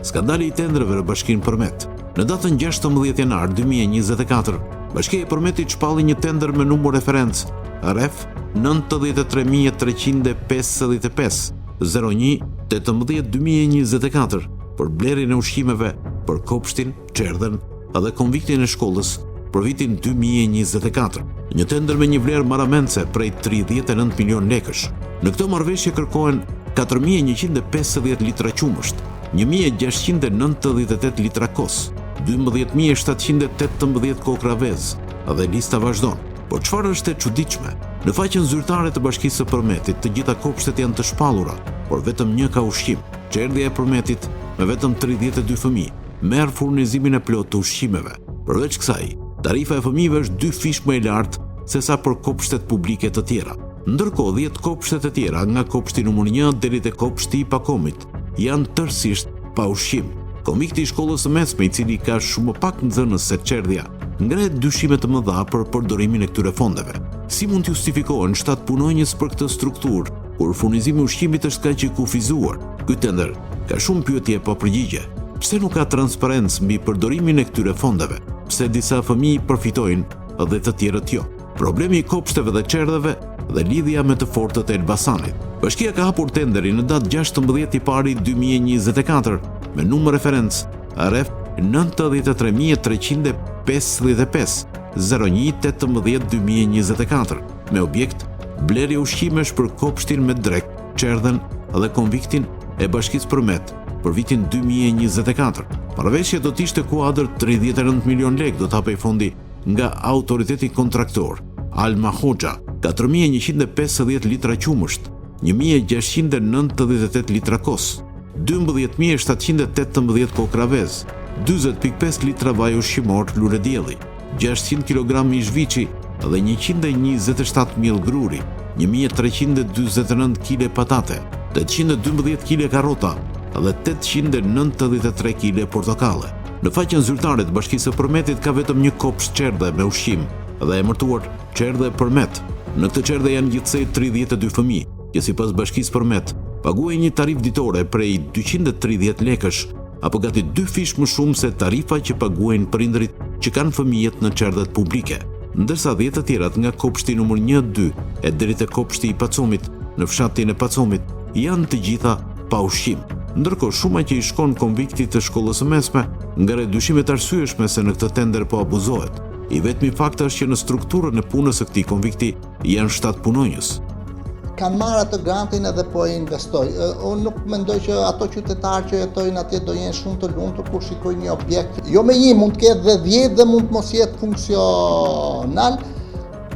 skandali i tenderëve në Bashkinë Përmet. Në datën 16 janar 2024, Bashkia e Përmetit shpalli një tender me numër referencë RF 93.355 01/18/2024 për blerjen e ushqimeve për kopshtin, çerdhen dhe konviktin e shkollës për vitin 2024. Një tender me një vlerë marramendse prej 39 milion lekësh. Në këtë marrëveshje kërkohen 4.150 litra qumësht, 1.698 litra kos, 12.718 kokra vezë dhe lista vazhdon. Por çfarë është e çuditshme? Në faqen zyrtare të Bashkisë së Përmetit, të gjitha kopshtet janë të shpallura, por vetëm një ka ushqim. Çerdhja e Përmetit, me vetëm 32 fëmijë, merr furnizimin e plotë të ushqimeve. Përveç kësaj, tarifa e fëmijëve është 2 fish më e lartë se sa për kopshtet publike të tjera. Ndërkohë 10 kopshtet e tjera, nga kopshti numër 1 deri te kopshti i Pakomit, janë tërësisht pa ushqim. Konvikti i shkollës së mesme, i cili ka shumë pak nxënës se çerdhja, ngrehet dyshime të mëdha për përdorimin e këtyre fondeve. Si mund të justifikohen 7 punonjës për këtë strukturë, kur furnizimi i ushqimit është kaq i kufizuar? Ky tender ka shumë pyetje pa përgjigje. Pse nuk ka transparencë mbi përdorimin e këtyre fondeve? Pse disa fëmijë përfitojnë dhe të tjerët jo? Problemi i kopshteve dhe çerdheve dhe lidhja me të fortët e Elbasanit. Bashkia ka hapur tenderin në datë 16 i pari 2024 me numër referencë RF 93.355 01/18/2024 me objekt blerje ushqimesh për kopshtin me drek, çerdhen dhe konviktin e Bashkisë Përmet për vitin 2024. Marrëveshja do të ishte kuadër 39 milion lekë do të hapej fondi nga autoriteti kontraktor Alma Hoxha, 4.150 litra qumësht, 1.698 litra kos, 12.718 kokra vezë, 40.5 litra vaj ushqimor lule dielli, 600 kg mish viçi dhe 127 miell gruri, 1.349 kg patate, 812 kg karrota dhe 893 kg portokalle. Në faqen zyrtare të Bashkisë së Përmetit ka vetëm një kopsht çerdhe me ushqim dhe emërtuar Çerdhe Përmet. Në këtë çerdhe janë gjithsej 32 fëmijë, që sipas Bashkisë Përmet paguajnë një tarifë ditore prej 230 lekësh, apo gati 2 fish më shumë se tarifa që paguajnë prindërit që kanë fëmijët në çerdhet publike, ndërsa 10 të tjerat nga kopshti numër 1, 2 e deri te kopshti i Pacomit në fshatin e Pacomit janë të gjitha pa ushqim. Ndërkohë shuma që i shkon konviktit të shkollës së mesme ngre dyshime të arsyeshme se në këtë tender po abuzohet. I vetmi fakt është që në strukturën e punës së këtij konvikti janë 7 punonjës. Kanë marrë atë grantin edhe po e investoj. Unë nuk mendoj që ato qytetarë që jetojnë atje do jenë shumë të lumtur kur shikojnë një objekt. Jo me një, mund të ketë dhe 10 dhe mund të mos jetë funksional,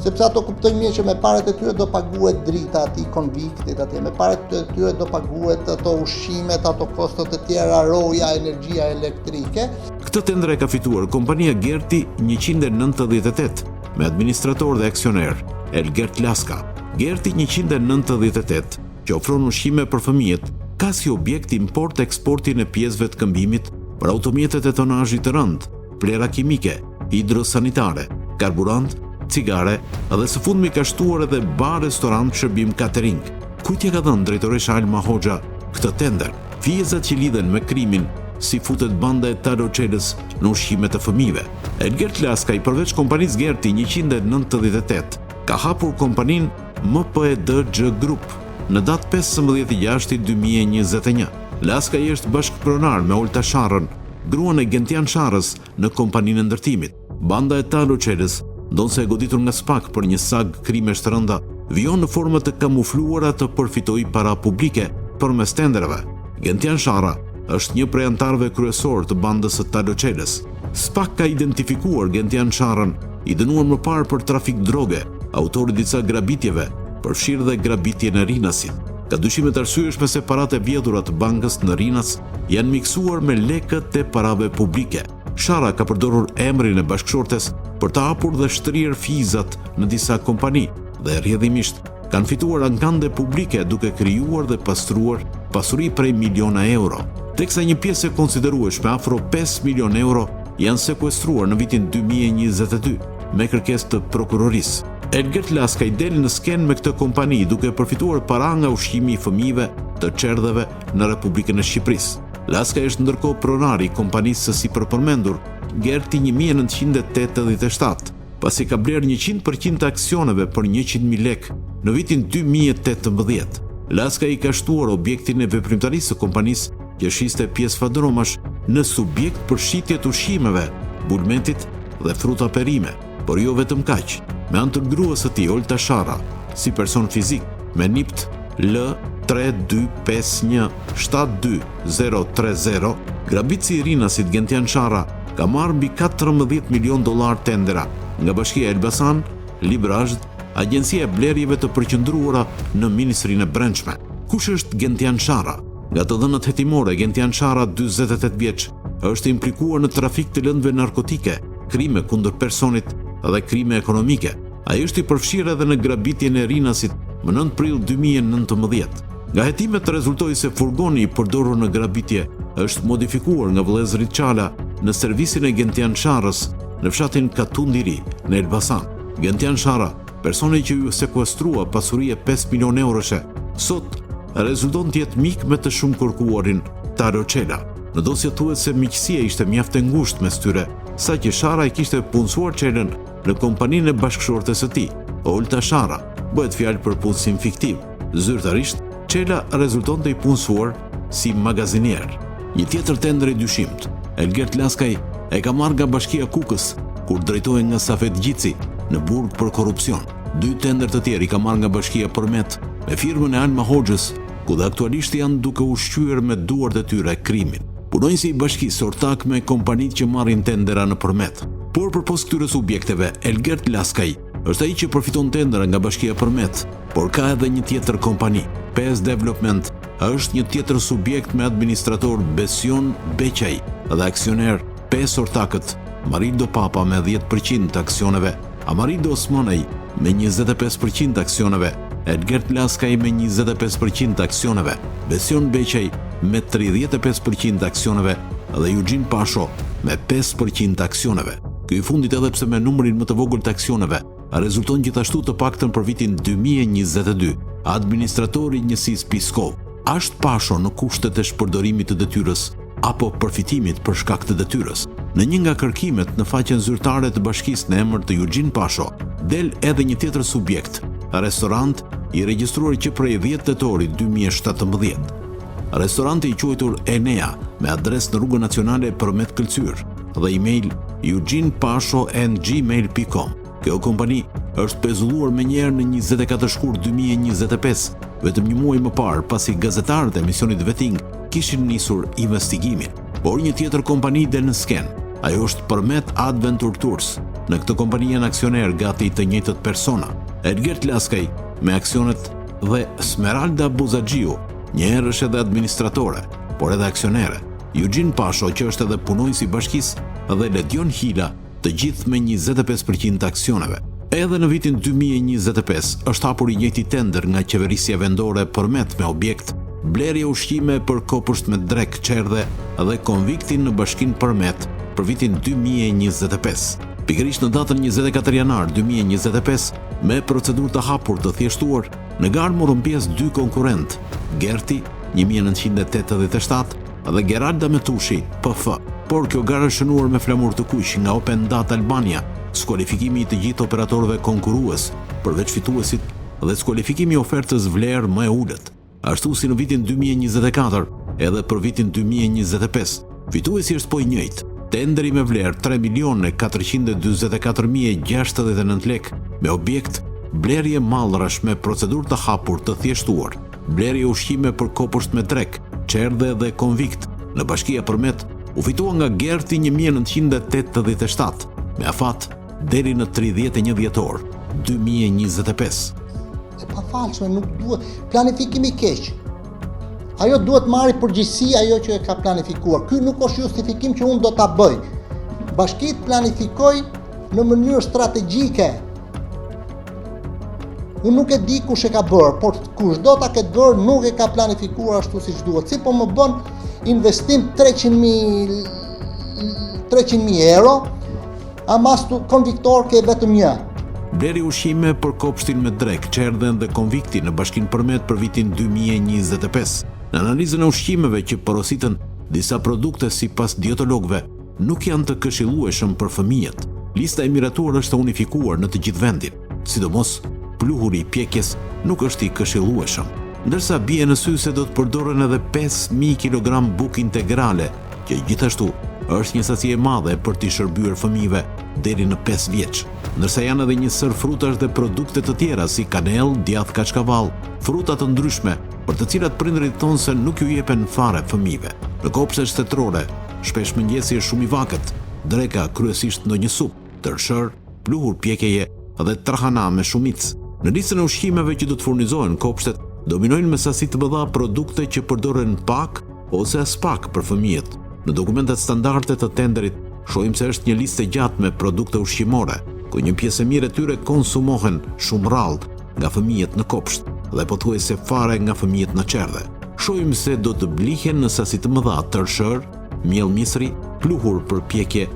sepse ato kuptojnë mirë që me parat e tyre do paguhet drita atij konviktit atje, me parat e tyre do paguhet ato ushqimet, ato kostot e tjera, roja, energjia elektrike. Këtë tender e ka fituar kompania Gerti 198 me administrator dhe aksioner Elgert Laska. Gerti 198, që ofron ushqime për fëmijët, ka si objekt import-eksportin e pjesëve të këmbimit për automjetet e tonazhit të rënd, plera kimike, hidrosanitare, karburant, cigare dhe së fundmi ka shtuar edhe bar, restorant, shërbim catering. Kujt ja ka dhënë drejtoresha Alma Hoxha këtë tender? Fijezat që lidhen me krimin, si futet banda e Taroçelës në ushqimet e fëmijëve. Elgert Laska, i përveç kompanisë Gerti 198, ka hapur kompaninë MPEDG Group në datë 15/6/2021. Laska i është bashkëpronar me Olta Sharrën, gruan e Gentian Sharrës, në kompaninë e ndërtimit. Banda e Taroçelës, ndonse e goditur nga SPAK për një sag krimesh të rënda, vijon në forma të kamufluara të përfitojë para publike përmes tenderave. Gentian Sharra është një prej anëtarëve kryesor të bandës së Taroçelës. SPAK ka identifikuar Gentian Sharrën, i dënuar më parë për trafik droge, autori disa grabitjeve, përfshirë dhe grabitje në Rinasit. Ka dyshime të arsyeshme se paratë e vjedhura të bankës në Rinas janë miksuar me lekët e parave publike. Sharra ka përdorur emrin e bashkëshortes për të hapur dhe shtrirë fizat në disa kompani dhe rrjedhimisht kanë fituar ankande publike duke krijuar dhe pastruar pasuri prej miliona euro, teksa një pjesë e konsiderueshme afro 5 milion euro janë sekuestruar në vitin 2022 me kërkesë të prokurorisë. Elgert Laska i del në skenë me këtë kompani duke përfituar para nga ushqimi i fëmijëve të çerdheve në Republikën e Shqipërisë. Laskaj është ndërkohë pronari i kompanisë së sipërpërmendur Gerti 1987, pasi ka bler 100% të aksioneve për 100.000 lek në vitin 2018. Laskaj i ka shtuar objektin e veprimtarisë së kompanisë që shiste pjesë fadromash në subjekt për shitje të ushqimeve, bulmetit dhe fruta perime, por jo vetëm kaq, me anë të gruas së tij Olta Shara, si person fizik me nipt L325172030, grabitësi i rinasit Gentian Shara ka marrë mbi 14 milion dollar tendera nga Bashkia e Elbasan, Librazh, Agjencia e Blerjeve të Përqendruara në Ministrinë e Brendshme. Kush është Gentian Shara? Nga të dhënat hetimore, Gentian Shara, 48 vjeç, është implikuar në trafik të lëndëve narkotike, krime kundër personit dhe krime ekonomike. Ai është i përfshirë edhe në grabitjen e rinasit më 9 prill 2019. Nga hetimet rezultoi se furgoni i përdorur në grabitje është modifikuar nga vëllezërit Çala në servisin e Gentian Sharës në fshatin Katundiri në Elbasan. Gentian Shara, personi që ju sekuestrua pasuri e 5 milion euroshe, sot rezulton të jetë mik me të shumë kërkuarin Taro Çela. Në dosje thuhet se miqësia ishte mjaft e ngushtë mes tyre, saqë Shara i kishte punësuar Çelën në kompaninë e bashkëshortes së tij, Olta Shara. Bëhet fjalë për punësim fiktiv. Zyrtarisht, Çela rezultonte i punësuar si magazinier. Një tjetër tendër i dyshimt, Elgert Laskaj e ka marrë nga Bashkia Kukës, kur drejtohej nga Safet Gjitsi në burg për korrupsion. 2 tender të tjerë i ka marrë nga Bashkia Përmet me firmën e Alma Hoxhës, ku dhe aktualisht janë duke ushqyer me duart e tyre krimin. Punojnësi i bashkisë ortak me kompanitë që marrin tendera në Përmet. Por përpos këtyre subjekteve, Elgert Laskaj është ai që përfiton tendera nga Bashkia Përmet, por ka edhe një tjetër kompani. PES Development është një tjetër subjekt me administrator Besion Beqaj dhe aksioner PES ortakët Marildo Papa me 10% të aksioneve, Amarindo Osmanaj me 25% të aksioneve, Elgert Laskaj me 25% të aksioneve, Besion Beqaj me 35% të aksioneve dhe Eugene Pasho me 5% të aksioneve. Ky i fundit edhe pse me numrin më të vogël të aksioneve, rezulton gjithashtu të paktën për vitin 2022, administratori i njësisë Piskov. Është Pasho në kushtet e shpërdorimit të detyrës apo përfitimit për shkak të detyrës? Në një nga kërkimet në faqen zyrtare të bashkisë në emër të Eugene Pasho, del edhe një tjetër subjekt, restorant i regjistruar që prej 10 tetorit 2017. Restoranti i quajtur Enea, me adresë në Rrugën Nacionale Përmet Këlcyr dhe email eugenepasho@gmail.com. Kjo kompani është pezulluar menjëherë në 24 shkurt 2025, vetëm një muaj më parë pasi gazetarët e emisionit Veting kishin nisur investigimin. Por një tjetër kompani del në sken. Ajo është Përmet Adventure Tours. Në këtë kompani janë aksioner gati të njëjtët persona, Elgert Laskaj me aksionet dhe Smeralda Buzaxhiu, njëherë është edhe administratore, por edhe aksionere, Eugene Pasho që është edhe punonjës i bashkisë dhe Ledion Hila, të gjithë me 25% të aksioneve. Edhe në vitin 2025 është hapur i njëjti tender nga qeverisja vendore Përmet me objekt blerje ushqime për kopësht me drek, qerdhe dhe konviktin në bashkinë Përmet për vitin 2025. Pikërisht në datën 24 janar 2025, me procedurë të hapur të thjeshtuar, në garë morën pjesë 2 konkurrent, Gerti 1987 dhe Geralda Metushi PF. Por kjo garë është shënuar me flamur të kuq nga Open Data Albania, skualifikimi i të gjithë operatorëve konkurrues, përveç fituesit dhe skualifikimi i ofertës vlerë më e ulët. Ashtu si në vitin 2024, edhe për vitin 2025, fituesi është po i njëjtë. Tenderi me vlerë 3.444.069 lek me objekt blerje mallrash me procedurë të hapur të thjeshtuar, blerje ushqime për kopësht me drek, qerdhe dhe konvikt në Bashkia Përmet u fitua nga Gerti 1987 me afat deri në 31 dhjetor 2025. E pa falshme, nuk duhet planifikimi keq. Ajo duhet marrë përgjegjësi ajo që e ka planifikuar. Ky nuk është justifikim që unë do ta bëj. Bashkitë planifikoj në mënyrë strategjike. Unë nuk e di kush e ka bërë, por kush do ta ketë bërë nuk e ka planifikuar ashtu siç duhet. Si po më bën investim 300.000 euro, ama konviktor ke vetëm një. Bleri ushqime për kopshtin me drek, qerdhen dhe konviktin në Bashkinë Përmet për vitin 2025. Në analizën e ushqimeve që porositën disa produkte sipas dietologëve nuk janë të këshillueshëm për fëmijët. Lista e miratuar është unifikuar në të gjithë vendin, sidomos pluhuri i pjekjes nuk është i këshillueshëm, ndërsa bie në sy se do të përdoren edhe 5.000 kg bukë integrale, që gjithashtu është një sasi e madhe për t'i shërbyer fëmijëve deri në 5 vjeç. Ndërsa janë edhe një sër frutash dhe produkte të tjera si kanell, djath kaçkavall, fruta të ndryshme, për të cilat prindërit thonë se nuk ju jepen fare fëmijëve. Në kopshtet shtetërore, shpesh mëngjesi është shumë i vakët, dreka kryesisht ndonjë supë, tërshër, pluhur pjekjeje dhe trahana me shumicë. Në listën e ushqimeve që do të furnizohen kopshtet, dominojnë me sasi të mëdha produkte që përdoren pak ose as pak për fëmijët. Në dokumentet standarde të tenderit, shohim se është një listë e gjatë me produkte ushqimore, ku një pjesë e mirë e tyre konsumohen shumë rrallë nga fëmijët në kopsht dhe pothuajse fare nga fëmijët në qerdhe. Shohim se do të blihen në sasi të mëdha tërshër, miell misri, pluhur për pjekje,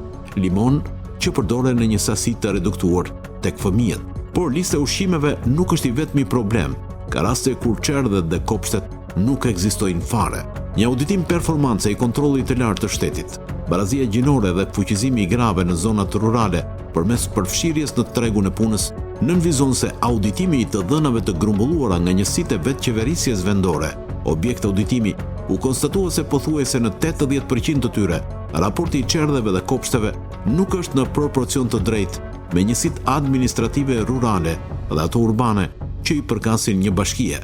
limon, që përdoren në një sasi të reduktuar tek fëmijët. Por lista e ushqimeve nuk është i vetmi problem. Ka raste kur qerdhet dhe kopshtet nuk ekzistojnë fare. Një auditim performance i kontrollit të lartë të shtetit, barazia gjinore dhe fuqizimi i grave në zonat rurale përmes përfshirjes në tregun e punës nënvizon se auditimi i të dhënave të grumbulluara nga njësitë e vetqeverisjes vendore, objekt auditimi, u konstatua se pothuajse në 80% të tyre, raporti i qerdheve dhe kopshteve nuk është në proporcion të drejtë me njësitë administrative rurale dhe ato urbane që i përkasin një bashkie.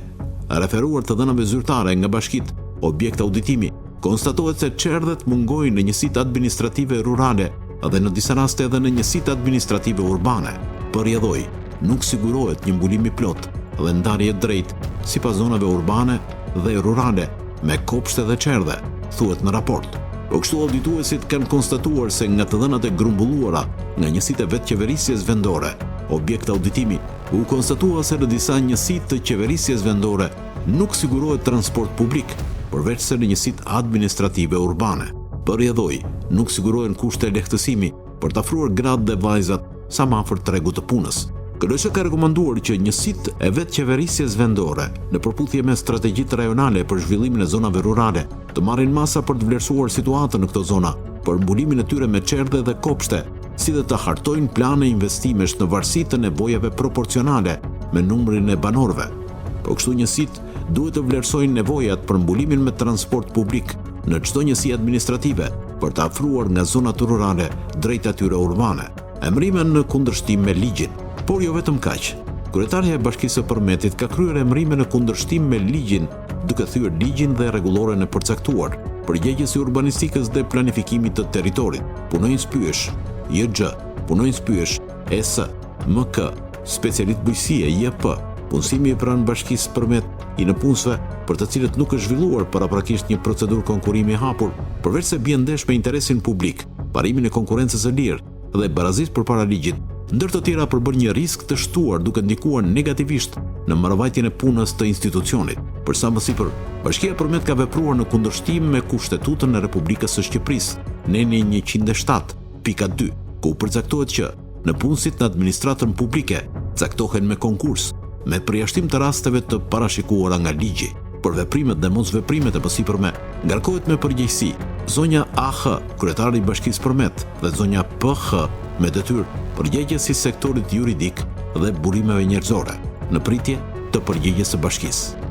Referuar të dhënave zyrtare nga bashkitë, objekt auditimi, konstatohet se qerdhet mungojnë në njësitë administrative rurale dhe në disa raste edhe në njësitë administrative urbane. Përjedhoj, nuk sigurohet një mbulim i plot dhe ndarje drejt sipas zonave urbane dhe rurale me kopshte dhe qerdhe, thuhet në raport. Po kështu audituesit kanë konstatuar se nga të dhënat e grumbulluara nga njësitë e vetqeverisjes vendore, objekt auditimi, u konstatua se në disa njësitë të qeverisjes vendore nuk sigurohet transport publik, përveç se në njësitë administrative urbane. Përjedhoj, nuk sigurohen kushte lehtësimi për të afruar gratë dhe vajzat sa më afër tregut të punës. KDSH ka rekomanduar që njësitë e vetqeverisjes vendore, në përputhje me strategjitë rajonale për zhvillimin e zonave rurale, të marrin masa për të vlerësuar situatën në këto zona, për mbulimin e tyre me qerdhe dhe kopshte, si dhe të hartojnë plane investimesh në varësi të nevojave proporcionale me numrin e banorëve. Po kështu njësitë duhet të vlerësojnë nevojat për mbulimin me transport publik në çdo njësi administrative për të afruar nga zonat rurale drejt atyre urbane. Emrimen në kundërshtim me ligjin. Por jo vetëm kaq. Kryetarja e Bashkisë së Përmetit ka kryer emrime në kundërshtim me ligjin, duke thyer ligjin dhe rregulloren e përcaktuar, përgjegjësi urbanistikës dhe planifikimit të territorit, punonjës pyetsh, JG, punonjës pyetsh, ES, MK, specialist bujqësie, JP, punësimi pranë Bashkisë së Përmet i nëpunësve për të cilët nuk është zhvilluar paraprakisht një procedurë konkurrimi i hapur, përveç se bie ndesh me interesin publik, parimin e konkurrencës së lirë dhe barazisë përpara ligjit, ndër të tjera përbër një risk të shtuar duke ndikuar negativisht në marrëvajtjen e punës të institucionit. Për sa më sipër, Bashkia e Përmet ka vepruar në kundërshtim me Kushtetutën e Republikës së Shqipërisë, neni 107.2, ku përcaktohet që në punësit në administratën publike caktohen me konkurs, me përjashtim të rasteve të parashikuara nga ligji. Për veprimet dhe mosveprimet e përsipërme, ngarkohet me përgjegjësi zonja AH, kryetari i Bashkisë Përmet, dhe zonja PH me detyrë përgjegjës si sektorit juridik dhe burimeve njerëzore, në pritje të përgjigjes së bashkisë.